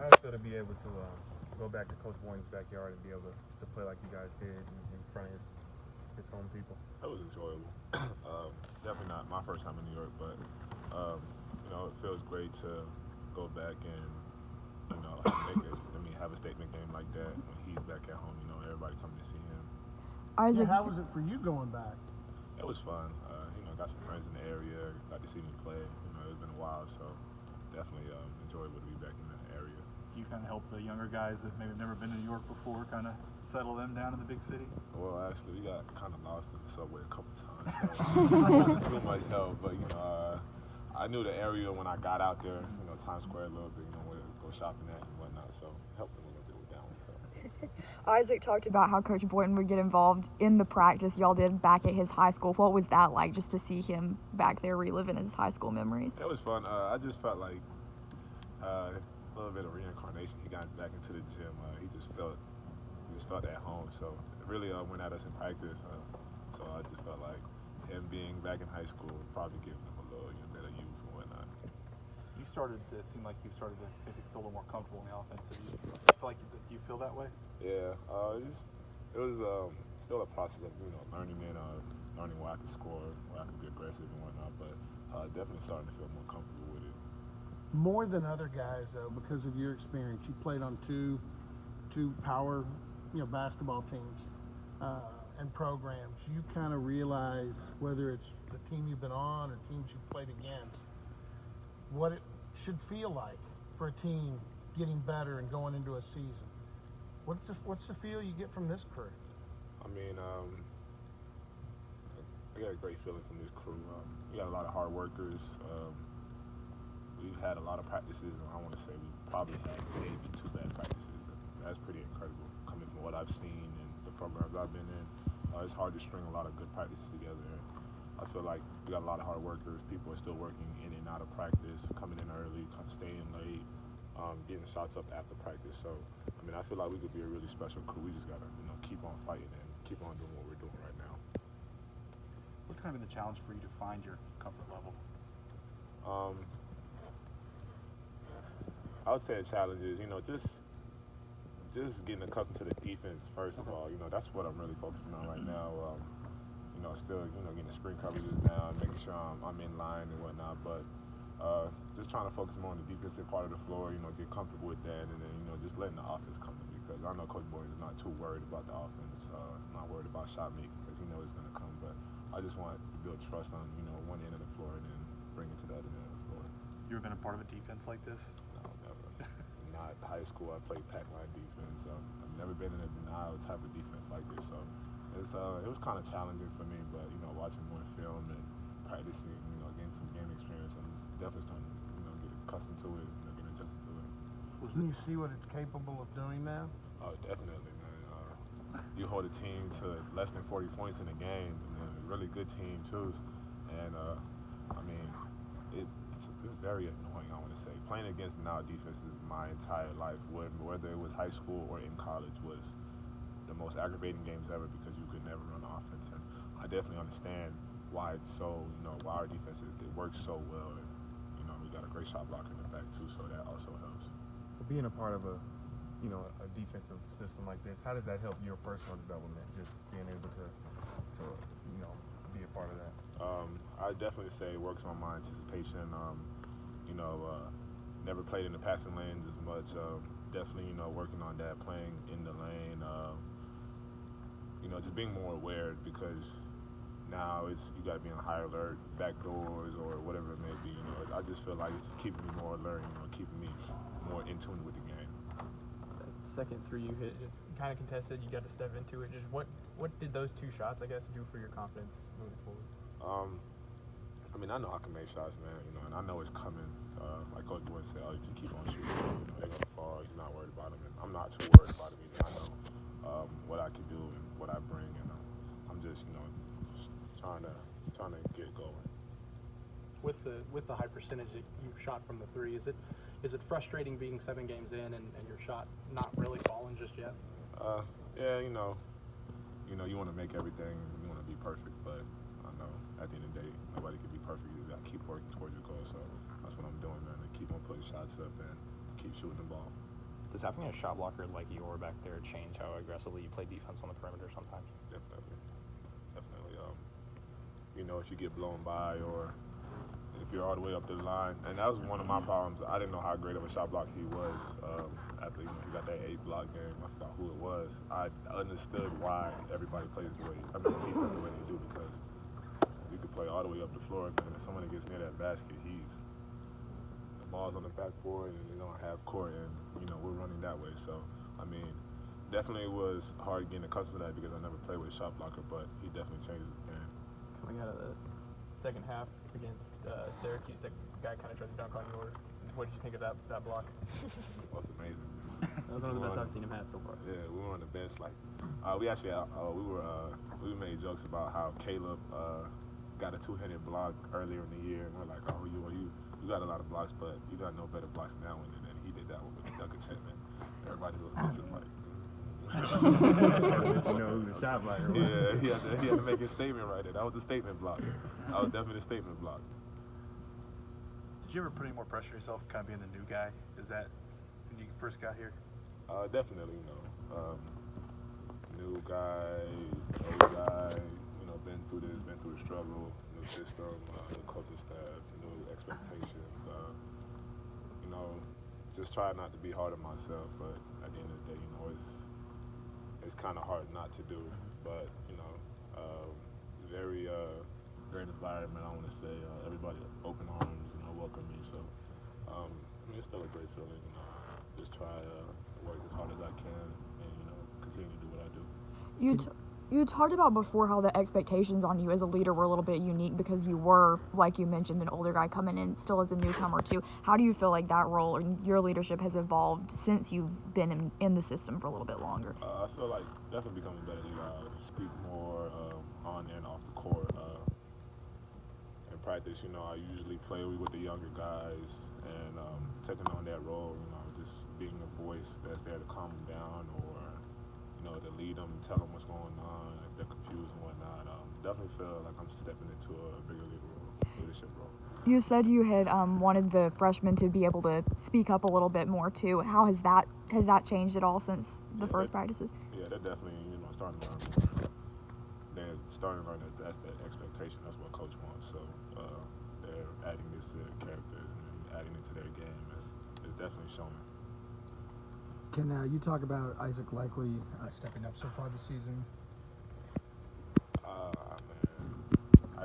how does it feel to be able to go back to Coach Boynton's backyard and be able to play like you guys did in front of his home people? That was enjoyable. Definitely not my first time in New York, but it feels great to go back and have a statement game like that when he's back at home. Everybody coming to see him. How was it for you going back? It was fun. Got some friends in the area, got to see me play. It's been a while, so definitely enjoyable to be back in that area. Do you kind of help the younger guys that maybe have never been to New York before kind of settle them down in the big city? Well, actually, we got kind of lost in the subway a couple times, so it wasn't too much help. But I knew the area when I got out there. Times Square a little bit. Where to go shopping at and whatnot. So it helped them a little bit with that one. So. Isaac talked about how Coach Boynton would get involved in the practice y'all did back at his high school. What was that like, just to see him back there reliving his high school memories? It was fun. I just felt like a little bit of reincarnation. He got back into the gym. He just felt at home. So it really went at us in practice. So I just felt like him being back in high school probably giving him a little bit of youth and whatnot. It seemed like you started to maybe feel a little more comfortable in the offense. Do you feel that way? Yeah, it was still a process of learning where I could score, where I could be aggressive and whatnot. But definitely starting to feel more comfortable with it. More than other guys, though, because of your experience, you played on two power, basketball teams and programs. You kind of realize, whether it's the team you've been on or teams you've played against, what it should feel like for a team getting better and going into a season. What's the feel you get from this crew? I mean, I got a great feeling from this crew. We got a lot of hard workers. We've had a lot of practices, and I want to say we probably had maybe 2 bad practices. That's pretty incredible coming from what I've seen and the programs I've been in. It's hard to string a lot of good practices together. I feel like we got a lot of hard workers. People are still working in and out of practice, coming in early, staying late, getting shots up after practice. So, I feel like we could be a really special crew. We just got to, keep on fighting and keep on doing what we're doing right now. What's kind of been the challenge for you to find your comfort level? I would say the challenge is, just getting accustomed to the defense, first of all. That's what I'm really focusing on right now. Still, getting the screen coverages down, making sure I'm in line and whatnot. But just trying to focus more on the defensive part of the floor, get comfortable with that, and then, just letting the offense come to me. Because I know Coach Boynton is not too worried about the offense, not worried about shot making, because he knows it's going to come. But I just want to build trust on, one end of the floor and then bring it to the other end of the floor. You ever been a part of a defense like this? No, never. Not high school. I played pack line defense. I've never been in a denial type of defense like this. So it was kind of challenging for me. But watching more film and practicing, getting some game experience, I'm definitely starting to get accustomed to it, get adjusted to it. Can you see what it's capable of doing now? Oh, definitely, man. You hold a team to less than 40 points in a game, and a really good team too. And it's very annoying, I want to say. Playing against now defenses my entire life, whether it was high school or in college, was the most aggravating games ever because you could never run offense. And I definitely understand why it's so, why our defense, it works so well. And, we got a great shot blocker in the back too, so that also helps. Being a part of a defensive system like this, how does that help your personal development, just being able to be a part of that? I definitely say it works on my anticipation. Never played in the passing lanes as much. Definitely, working on that, playing in the lane. Just being more aware, because now you got to be on high alert, back doors or whatever it may be. I just feel like it's keeping me more alert, keeping me more in tune with the game. That second three you hit is kind of contested. You got to step into it. Just what did those 2 shots, I guess, do for your confidence moving forward? I know I can make shots, man. And I know it's coming. Like Coach Boynton said, just keep on shooting. They're gonna fall. He's not worried about them, and I'm not too worried about it either. I know what I can do and what I bring, and I'm just trying to get going. With the high percentage that you shot from the 3, is it frustrating being 7 games in and your shot not really falling just yet? Yeah, you want to make everything, you want to be perfect, but I know at the end of the day, nobody can be perfect. You got to keep working towards your goal. So that's what I'm doing, man. To keep on putting shots up and keep shooting the ball. Does having a shot blocker like Yor back there change how aggressively you play defense on the perimeter sometimes? Definitely. You know, if you get blown by or if you're all the way up the line, and that was one of my problems. I didn't know how great of a shot blocker he was after he got that 8-block game. I forgot who it was. I understood why everybody plays defense the way they do, because you could play all the way up the floor, and if someone gets near that basket, the ball's on the backboard and they're gonna have court, and we're running that way. So definitely was hard getting accustomed to that because I never played with a shot blocker, but he definitely changes his game. Coming out of the second half against Syracuse, that guy kind of tried to dunk on Yor. What did you think of that block? Well, it's amazing. That was one of the best I've seen him have so far. Yeah, we were on the bench. We made jokes about how Caleb got a 2-handed block earlier in the year, and we're like, oh, you got a lot of blocks, but you got no better blocks than that one. And then he did that one with the dunk attempt, and everybody was like. Who the shot blocker was. Yeah, he had to make his statement right there. That was a statement block. That was definitely a statement block. Did you ever put any more pressure on yourself, kind of being the new guy? Is that when you first got here? Definitely, new guy, old guy, been through this, been through the struggle, new system, new coaching staff, new expectations. Just try not to be hard on myself, but at the end of the day, it's kind of hard not to do. But very great environment. I want to say everybody open arms, welcome me. So it's still a great feeling. Just try to work as hard as I can and continue to do what I do. You talked about before how the expectations on you as a leader were a little bit unique because you were, like you mentioned, an older guy coming in still as a newcomer too. How do you feel like that role and your leadership has evolved since you've been in the system for a little bit longer? I feel like definitely becoming a better leader. Speak more on and off the court. In practice, I usually play with the younger guys and taking on that role, just being a voice that's there to calm them down or to lead them, tell them what's going on, if they're confused and whatnot. Definitely feel like I'm stepping into a bigger leadership role. You said you had wanted the freshmen to be able to speak up a little bit more too. How has that changed at all since the first practices? Yeah, they're definitely starting to learn more. They're starting to learn that's the expectation. That's what coach wants. So they're adding this to their characters and adding it to their game, and it's definitely showing. Can you talk about Isaac Likely stepping up so far this season?